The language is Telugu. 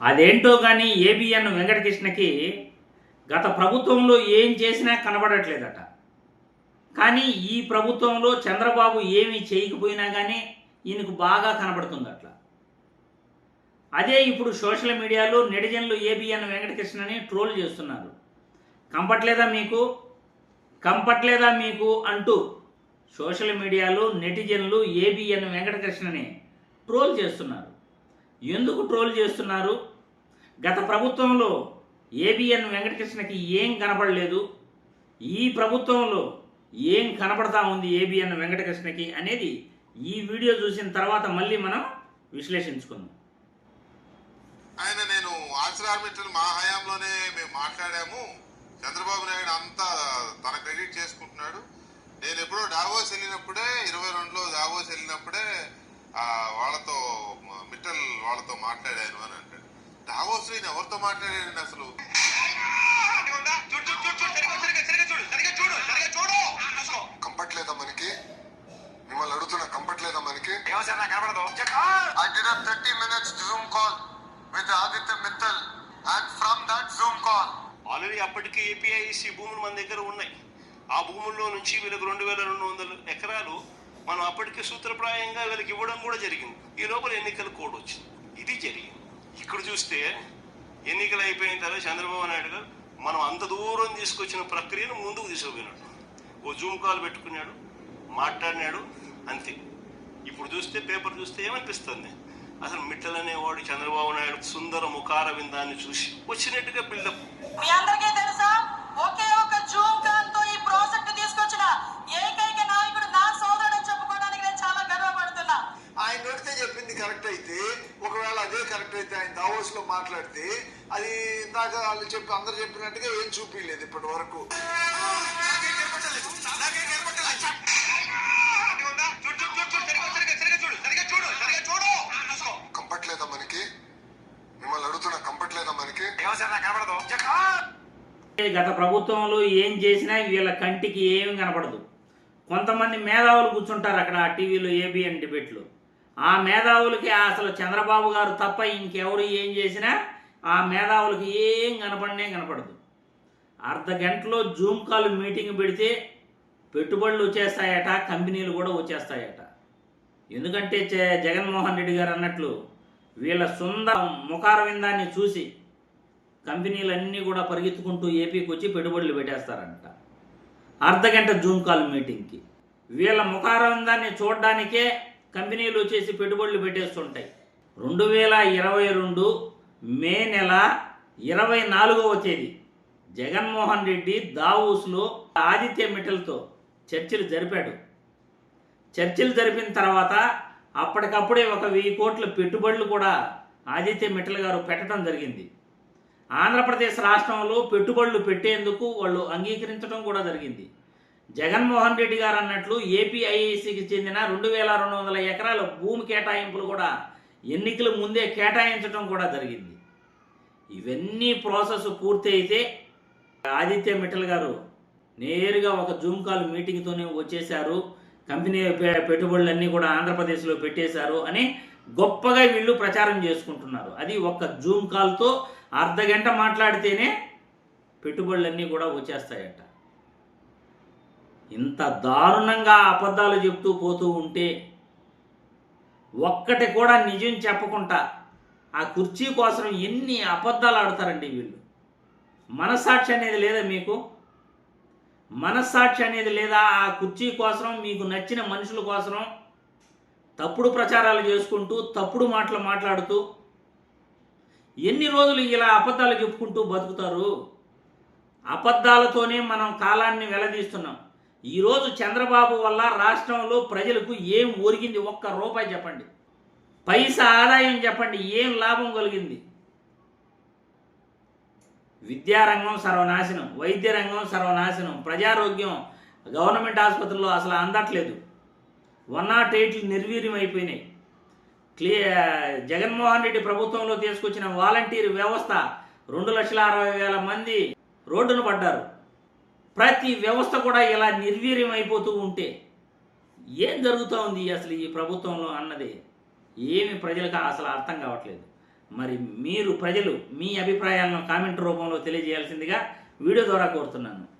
అదేంటో కానీ ఏబిఎన్ వెంకటకృష్ణకి గత ప్రభుత్వంలో ఏం చేసినా కనబడట్లేదట. కానీ ఈ ప్రభుత్వంలో చంద్రబాబు ఏమీ చేయకపోయినా కానీ ఈయనకు బాగా కనబడుతుంది అట్లా. అదే ఇప్పుడు సోషల్ మీడియాలో నెటిజన్లు ఏబిఎన్ వెంకటకృష్ణని ట్రోల్ చేస్తున్నారు. కంపట్లేదా మీకు అంటూ సోషల్ మీడియాలో నెటిజన్లు ఏబిఎన్ వెంకటకృష్ణని ట్రోల్ చేస్తున్నారు. ఎందుకు ట్రోల్ చేస్తున్నారు? గత ప్రభుత్వంలో ఏబిఎన్ వెంకటకృష్ణకి ఏం కనపడలేదు, ఈ ప్రభుత్వంలో ఏం కనపడతా ఉంది ఏబిఎన్ వెంకటకృష్ణకి అనేది ఈ వీడియో చూసిన తర్వాత మళ్ళీ మనం విశ్లేషించుకుందాం. నేను ఆర్సిఆర్మిటల్ మా హయాంలోనే మేము మాట్లాడాము. చంద్రబాబు నాయుడు అంతా తన క్రెడిట్ చేసుకుంటున్నాడు. నేను ఎప్పుడో డావోస్ వెళ్ళినప్పుడే 22లో డావోస్ వెళ్ళినప్పుడే వాళ్ళతో మిట్టల్ వాళ్ళతో మాట్లాడాను అని అంటాడు. డావోస్ నేను ఎవరితో మాట్లాడాను అసలు? కంపట్లేదా మనకి? మిమ్మల్ని అడుగుతున్నా, కంపట్లేదా మనకి? I did a 30 minutes Zoom call with Aditya Mittal and from that Zoom call already అప్పటికే ఏపీఐసి భూములు మన దగ్గర ఉన్నాయి. ఆ భూముల్లో నుంచి వీళ్ళకి 2200 ఎకరాలు మనం అప్పటికే సూత్రప్రాయంగా వీళ్ళకి ఇవ్వడం కూడా జరిగింది. ఈ లోపల ఎన్నికల కోడ్ వచ్చింది. ఇది జరిగింది. ఇక్కడ చూస్తే ఎన్నికలు అయిపోయిన తర్వాత చంద్రబాబు నాయుడు గారు మనం అంత దూరం తీసుకొచ్చిన ప్రక్రియను ముందుకు తీసుకుపోయినాడు. ఓ జూమ్ కాల్ పెట్టుకున్నాడు, మాట్లాడినాడు, అంతే. ఇప్పుడు చూస్తే పేపర్ చూస్తే ఏమనిపిస్తుంది? అసలు మిట్టల్ అనేవాడు చంద్రబాబు నాయుడు సుందర ముఖార విందాన్ని చూసి వచ్చినట్టుగా బిల్డప్. మీ అందరికీ తెలుసా, ఒకే ఒక జూమ్ కాల్ తో ఈ ప్రాజెక్ట్ తీసుకొచ్చిన ఏకైక నాయకుడు నా సోదరుడు చెప్పుకోవడానికి నేను చాలా గర్వపడుతున్నా. ఆయన నడితే చెప్పింది కరెక్ట్ అయితే, ఒకవేళ అదే కరెక్ట్ అయితే ఆయన దావోస్ లో మాట్లాడితే అది ఇందాక వాళ్ళు అందరు చెప్పినట్టుగా ఏం చూపించలేదు ఇప్పటి వరకు. కంపట్లేదా మనకి? మిమ్మల్ని అడుగుతున్నా, కంపట్లేదా మనకి? గత ప్రభుత్వంలో ఏం చేసినా వీళ్ళ కంటికి ఏమి కనపడదు. కొంతమంది మేధావులు కూర్చుంటారు అక్కడ ఆ టీవీలో ఏబిఎన్ డిబేట్లో. ఆ మేధావులకి అసలు చంద్రబాబు గారు తప్ప ఇంకెవరు ఏం చేసినా ఆ మేధావులకి ఏం కనపడదు. అర్ధ గంటలో జూమ్ కాల్ మీటింగ్ పెడితే పెట్టుబడులు వచ్చేస్తాయట, కంపెనీలు కూడా వచ్చేస్తాయట. ఎందుకంటే జగన్మోహన్ రెడ్డి గారు అన్నట్లు వీళ్ళ సుందర ముఖార విందాన్ని చూసి కంపెనీలన్నీ కూడా పరిగెత్తుకుంటూ ఏపీకి వచ్చి పెట్టుబడులు పెట్టేస్తారంట. అర్ధగంట జూమ్ కాల్ మీటింగ్కి వీళ్ళ ముఖార విందాన్ని చూడడానికే కంపెనీలు వచ్చేసి పెట్టుబడులు పెట్టేస్తుంటాయి. 2022 మే నెల 24వ తేదీ జగన్మోహన్ రెడ్డి దావోస్లో ఆదిత్య మిట్టల్తో చర్చలు జరిపాడు. చర్చలు జరిపిన తర్వాత అప్పటికప్పుడే 1,000 కోట్ల పెట్టుబడులు కూడా ఆదిత్య మిట్టల్ గారు పెట్టడం జరిగింది. ఆంధ్రప్రదేశ్ రాష్ట్రంలో పెట్టుబడులు పెట్టేందుకు వాళ్ళు అంగీకరించడం కూడా జరిగింది. జగన్మోహన్ రెడ్డి గారు అన్నట్లు ఏపీఐఐసికి చెందిన 2200 ఎకరాల భూమి కేటాయింపులు కూడా ఎన్నికల ముందే కేటాయించడం కూడా జరిగింది. ఇవన్నీ ప్రాసెస్ పూర్తి అయితే ఆదిత్య మిట్టల్ గారు నేరుగా ఒక జూమ్ కాల్ మీటింగ్తోనే వచ్చేశారు, కంపెనీ పెట్టుబడులన్నీ కూడా ఆంధ్రప్రదేశ్లో పెట్టేశారు అని గొప్పగా వీళ్ళు ప్రచారం చేసుకుంటున్నారు. అది ఒక్క జూమ్ కాల్తో అర్ధగంట మాట్లాడితేనే పెట్టుబడులన్నీ కూడా వచ్చేస్తాయట. ఇంత దారుణంగా అబద్ధాలు చెప్తూ పోతూ ఉంటే ఒక్కటి కూడా నిజం చెప్పకుండా ఆ కుర్చీ కోసం ఎన్ని అబద్ధాలు ఆడతారండి వీళ్ళు. మనస్సాక్షి అనేది లేదా మీకు? మనస్సాక్షి అనేది లేదా? ఆ కుర్చీ కోసం, మీకు నచ్చిన మనుషుల కోసం తప్పుడు ప్రచారాలు చేసుకుంటూ తప్పుడు మాటలు మాట్లాడుతూ ఎన్ని రోజులు ఇలా అబద్ధాలు చెప్పుకుంటూ బతుకుతారు? అబద్ధాలతోనే మనం కాలాన్ని వెలదీస్తున్నాం. ఈరోజు చంద్రబాబు వల్ల రాష్ట్రంలో ప్రజలకు ఏం ఒరిగింది? ₹1 చెప్పండి, పైసా ఆదాయం చెప్పండి, ఏం లాభం కలిగింది? విద్యారంగం సర్వనాశనం, వైద్య రంగం సర్వనాశనం, ప్రజారోగ్యం గవర్నమెంట్ ఆసుపత్రుల్లో అసలు అందట్లేదు, 108 నిర్వీర్యం అయిపోయినాయి. జగన్మోహన్ రెడ్డి ప్రభుత్వంలో తీసుకొచ్చిన వాలంటీర్ వ్యవస్థ 2,60,000 మంది రోడ్డున పడ్డారు. ప్రతి వ్యవస్థ కూడా ఇలా నిర్వీర్యం అయిపోతూ ఉంటే ఏం జరుగుతూ ఉంది అసలు ఈ ప్రభుత్వంలో అన్నది ఏమి ప్రజలకు అసలు అర్థం కావట్లేదు. మరి మీరు ప్రజలు మీ అభిప్రాయాలను కామెంట్ రూపంలో తెలియజేయాల్సిందిగా వీడియో ద్వారా కోరుతున్నాను.